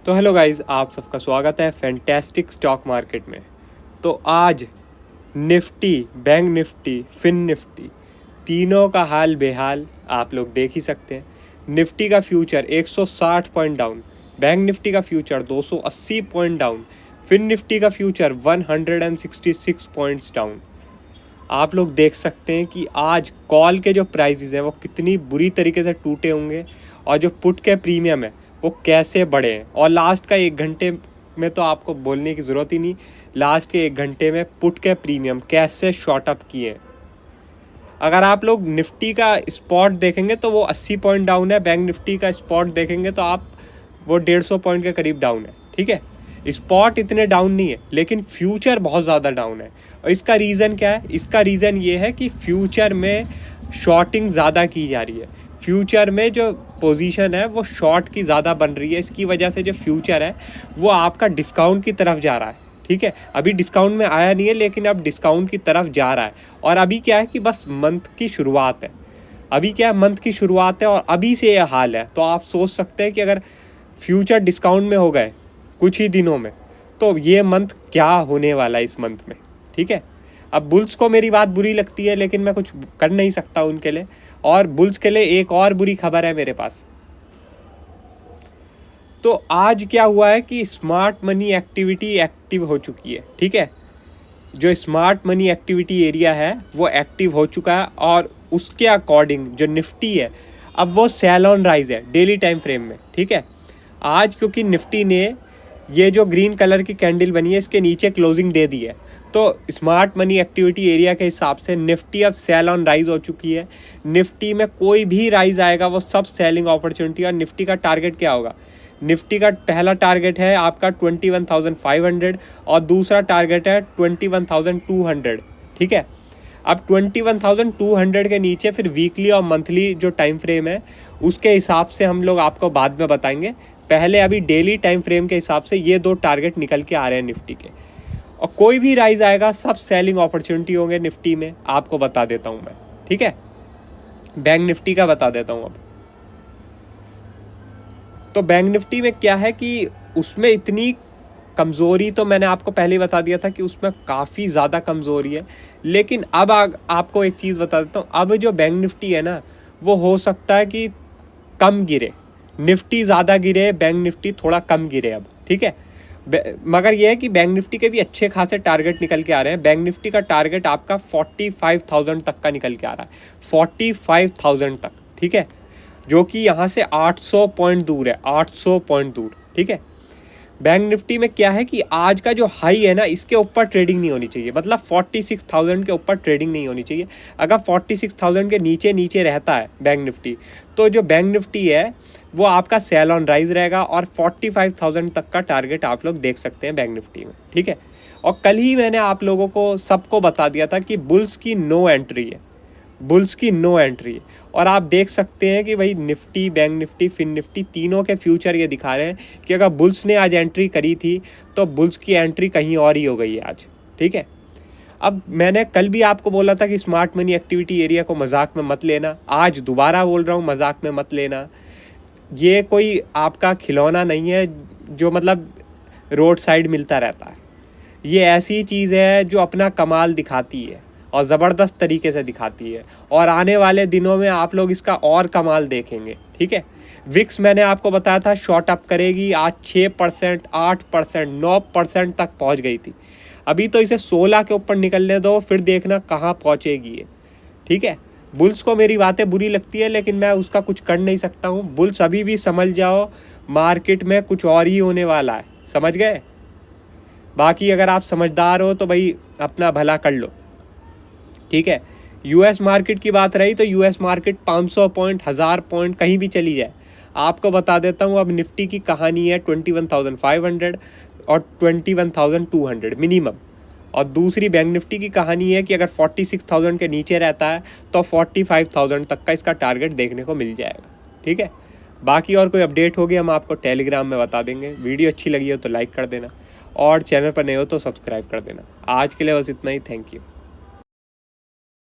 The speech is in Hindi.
तो हेलो गाइस, आप सबका स्वागत है फैंटास्टिक स्टॉक मार्केट में। तो आज Nifty, bank Nifty, Fin Nifty तीनों का हाल बेहाल आप लोग देख ही सकते हैं। निफ्टी का future 160 point down, bank Nifty का future 280 point down, Fin Nifty का फ्यूचर 166 पॉइंट्स डाउन। आप लोग देख सकते हैं कि आज कॉल के जो प्राइसेस हैं वो कितनी बुरी तरीके से टूटे होंगे और जो पुट के प्रीमियम है वो कैसे बढ़े हैं। और लास्ट का 1 घंटे में तो आपको बोलने की ज़रूरत ही नहीं, लास्ट के 1 घंटे में पुट के प्रीमियम कैसे शॉर्ट अप किए हैं। अगर आप लोग निफ्टी का स्पॉट देखेंगे तो वो 80 पॉइंट डाउन है, बैंक निफ्टी का स्पॉट देखेंगे तो आप वो 150 पॉइंट के करीब डाउन है। ठीक है, स्पॉट इतने डाउन नहीं है लेकिन फ्यूचर बहुत ज़्यादा डाउन है। और इसका रीज़न क्या है? इसका रीज़न ये है कि फ्यूचर में शॉर्टिंग ज़्यादा की जा रही है। फ्यूचर में जो पोजीशन है वो शॉर्ट की ज़्यादा बन रही है। इसकी वजह से जो फ्यूचर है वो आपका डिस्काउंट की तरफ जा रहा है। ठीक है, अभी डिस्काउंट में आया नहीं है लेकिन अब डिस्काउंट की तरफ जा रहा है। और अभी क्या है कि बस मंथ की शुरुआत है। अभी क्या है, मंथ की शुरुआत है और अभी से ये हाल है। तो आप सोच सकते हैं कि अगर फ्यूचर डिस्काउंट में हो गए कुछ ही दिनों में तो ये मंथ क्या होने वाला है इस मंथ में। ठीक है, अब बुल्स को मेरी बात बुरी लगती है लेकिन मैं कुछ कर नहीं सकता उनके लिए। और बुल्स के लिए एक और बुरी खबर है मेरे पास। तो आज क्या हुआ है कि स्मार्ट मनी एक्टिविटी एक्टिव हो चुकी है। ठीक है, जो स्मार्ट मनी एक्टिविटी एरिया है वो एक्टिव हो चुका है और उसके अकॉर्डिंग जो निफ्टी है अब वो सेल ऑन राइज है डेली टाइम फ्रेम में। ठीक है, आज क्योंकि निफ्टी ने ये जो ग्रीन कलर की कैंडल बनी है इसके नीचे क्लोजिंग दे दी है तो स्मार्ट मनी एक्टिविटी एरिया के हिसाब से निफ्टी अब सेल ऑन राइज हो चुकी है। निफ्टी में कोई भी राइज आएगा वो सब सेलिंग अपॉर्चुनिटी। और निफ्टी का टारगेट क्या होगा? निफ्टी का पहला टारगेट है आपका 21,500 और दूसरा टारगेट है 21,200। ठीक है, अब 21,200 के नीचे फिर वीकली और मंथली जो टाइम फ्रेम है उसके हिसाब से हम लोग आपको बाद में बताएंगे। पहले अभी डेली टाइम फ्रेम के हिसाब से ये दो टारगेट निकल के आ रहे हैं निफ्टी के। और कोई भी राइज आएगा सब सेलिंग अपॉर्चुनिटी होंगे निफ्टी में, आपको बता देता हूँ मैं। ठीक है, बैंक निफ्टी का बता देता हूँ अब। तो बैंक निफ्टी में क्या है कि उसमें इतनी कमज़ोरी तो मैंने आपको पहले ही बता दिया था कि उसमें काफ़ी ज़्यादा कमज़ोरी है। लेकिन अब आपको एक चीज़ बता देता हूँ, अब जो बैंक निफ्टी है ना वो हो सकता है कि कम गिरे। निफ्टी ज़्यादा गिरे, बैंक निफ्टी थोड़ा कम गिरे अब। ठीक है, मगर यह है कि बैंक निफ्टी के भी अच्छे खासे टारगेट निकल के आ रहे हैं। बैंक निफ्टी का टारगेट आपका 45,000 तक का निकल के आ रहा है, 45,000 तक। ठीक है, जो कि यहाँ से 800 पॉइंट दूर है, 800 पॉइंट दूर। ठीक है, बैंक निफ्टी में क्या है कि आज का जो हाई है ना इसके ऊपर ट्रेडिंग नहीं होनी चाहिए, मतलब 46,000 के ऊपर ट्रेडिंग नहीं होनी चाहिए। अगर 46,000 के नीचे नीचे रहता है बैंक निफ्टी तो जो बैंक निफ्टी है वो आपका सेल ऑन राइज रहेगा और 45,000 तक का टारगेट आप लोग देख सकते हैं बैंक निफ्टी में। ठीक है, और कल ही मैंने आप लोगों को सबको बता दिया था कि बुल्स की नो एंट्री है, बुल्स की नो एंट्री है। और आप देख सकते हैं कि भाई Nifty, bank Nifty, Fin Nifty तीनों के फ्यूचर ये दिखा रहे हैं कि अगर बुल्स ने आज एंट्री करी थी तो बुल्स की एंट्री कहीं और ही हो गई है आज। ठीक है, अब मैंने कल भी आपको बोला था कि स्मार्ट मनी एक्टिविटी एरिया को मजाक में मत लेना, आज दोबारा बोल रहा हूँ मजाक में मत लेना। ये कोई आपका खिलौना नहीं है जो मतलब रोड साइड मिलता रहता है। ये ऐसी चीज़ है जो अपना कमाल दिखाती है और ज़बरदस्त तरीके से दिखाती है और आने वाले दिनों में आप लोग इसका और कमाल देखेंगे। ठीक है, विक्स मैंने आपको बताया था शॉर्ट अप करेगी, आज 6%, 8%, 9% तक पहुंच गई थी। अभी तो इसे 16 के ऊपर निकलने दो, फिर देखना कहाँ पहुंचेगी ये। ठीक है, बुल्स को मेरी बातें बुरी लगती है लेकिन मैं उसका कुछ कर नहीं सकता हूँ। बुल्स अभी भी समझ जाओ मार्केट में कुछ और ही होने वाला है, समझ गए? बाकी अगर आप समझदार हो तो भाई अपना भला कर लो। ठीक है, यूएस मार्केट की बात रही तो यूएस मार्केट 500 पॉइंट, 1000 पॉइंट कहीं भी चली जाए। आपको बता देता हूँ अब निफ्टी की कहानी है 21,500 और 21,200 मिनिमम। और दूसरी बैंक निफ्टी की कहानी है कि अगर 46,000 के नीचे रहता है तो 45,000 तक का इसका टारगेट देखने को मिल जाएगा। ठीक है, बाकी और कोई अपडेट होगी हम आपको टेलीग्राम में बता देंगे। वीडियो अच्छी लगी हो तो लाइक कर देना और चैनल पर नए हो तो सब्सक्राइब कर देना। आज के लिए बस इतना ही, थैंक यू।